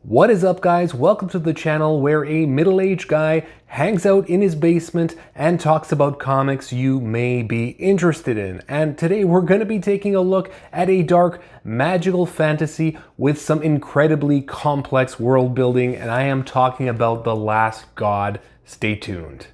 What is up, guys? Welcome to the channel where a middle-aged guy hangs out in his basement and talks about comics you may be interested in. And today we're going to be taking a look at a dark magical fantasy with some incredibly complex world building, and I am talking about The Last God. Stay tuned.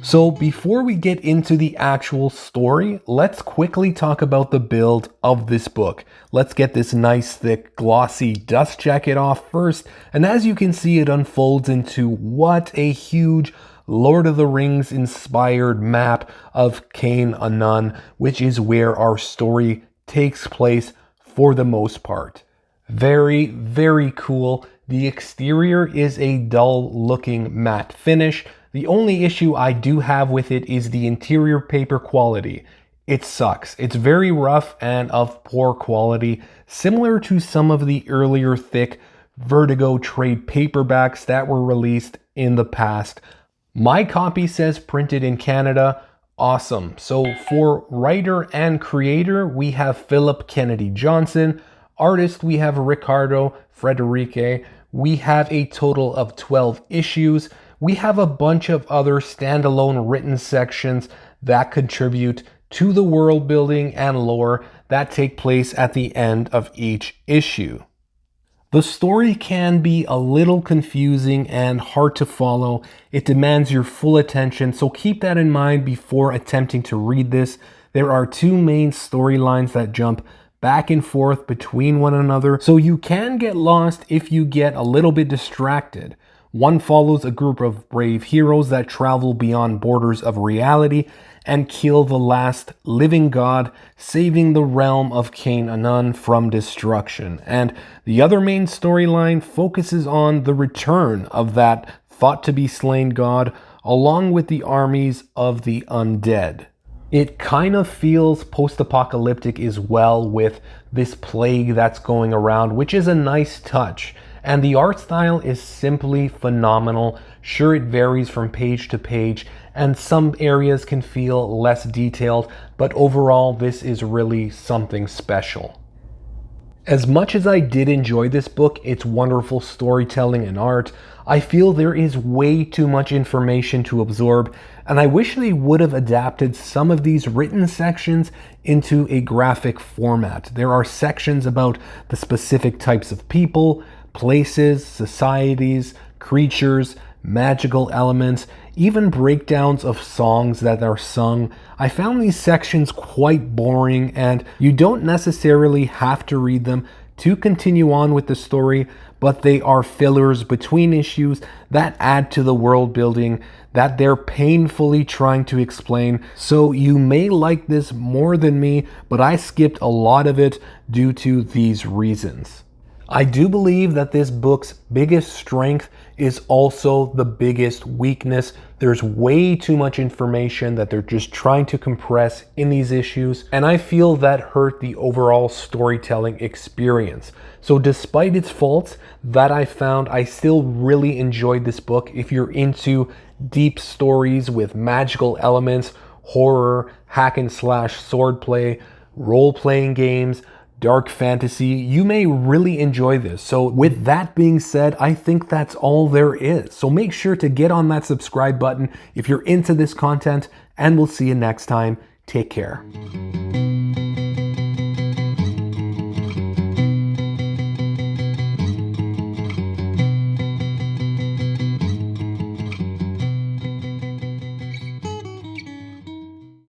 So before we get into the actual story, let's quickly talk about the build of this book. Let's get this nice thick glossy dust jacket off first, and as you can see, it unfolds into what a huge Lord of the Rings inspired map of Cain Anan, which is where our story takes place for the most part. Very, very cool. The exterior is a dull looking matte finish. The only issue I do have with it is the interior paper quality. It sucks. It's very rough and of poor quality, similar to some of the earlier thick Vertigo trade paperbacks that were released in the past. My copy says printed in Canada. Awesome. So for writer and creator, we have Philip Kennedy Johnson. Artist, we have Ricardo Frederique. We have a total of 12 issues. We have a bunch of other standalone written sections that contribute to the world building and lore that take place at the end of each issue. The story can be a little confusing and hard to follow. It demands your full attention, so keep that in mind before attempting to read this. There are two main storylines that jump back and forth between one another, so you can get lost if you get a little bit distracted. One follows a group of brave heroes that travel beyond borders of reality and kill the last living god, saving the realm of Cain Anan from destruction. And the other main storyline focuses on the return of that thought to be slain god, along with the armies of the undead. It kind of feels post-apocalyptic as well, with this plague that's going around, which is a nice touch. And the art style is simply phenomenal. Sure, it varies from page to page, and some areas can feel less detailed, but overall, this is really something special. As much as I did enjoy this book, its wonderful storytelling and art, I feel there is way too much information to absorb, and I wish they would have adapted some of these written sections into a graphic format. There are sections about the specific types of people, places, societies, creatures, magical elements, even breakdowns of songs that are sung. I found these sections quite boring, and you don't necessarily have to read them to continue on with the story, but they are fillers between issues that add to the world building that they're painfully trying to explain. So you may like this more than me, but I skipped a lot of it due to these reasons. I do believe that this book's biggest strength is also the biggest weakness. There's way too much information that they're just trying to compress in these issues, and I feel that hurt the overall storytelling experience. So despite its faults that I found, I still really enjoyed this book. If you're into deep stories with magical elements, horror, hack and slash swordplay, role-playing games, dark fantasy, you may really enjoy this. So with that being said, I think that's all there is. So make sure to get on that subscribe button if you're into this content, and we'll see you next time. Take care.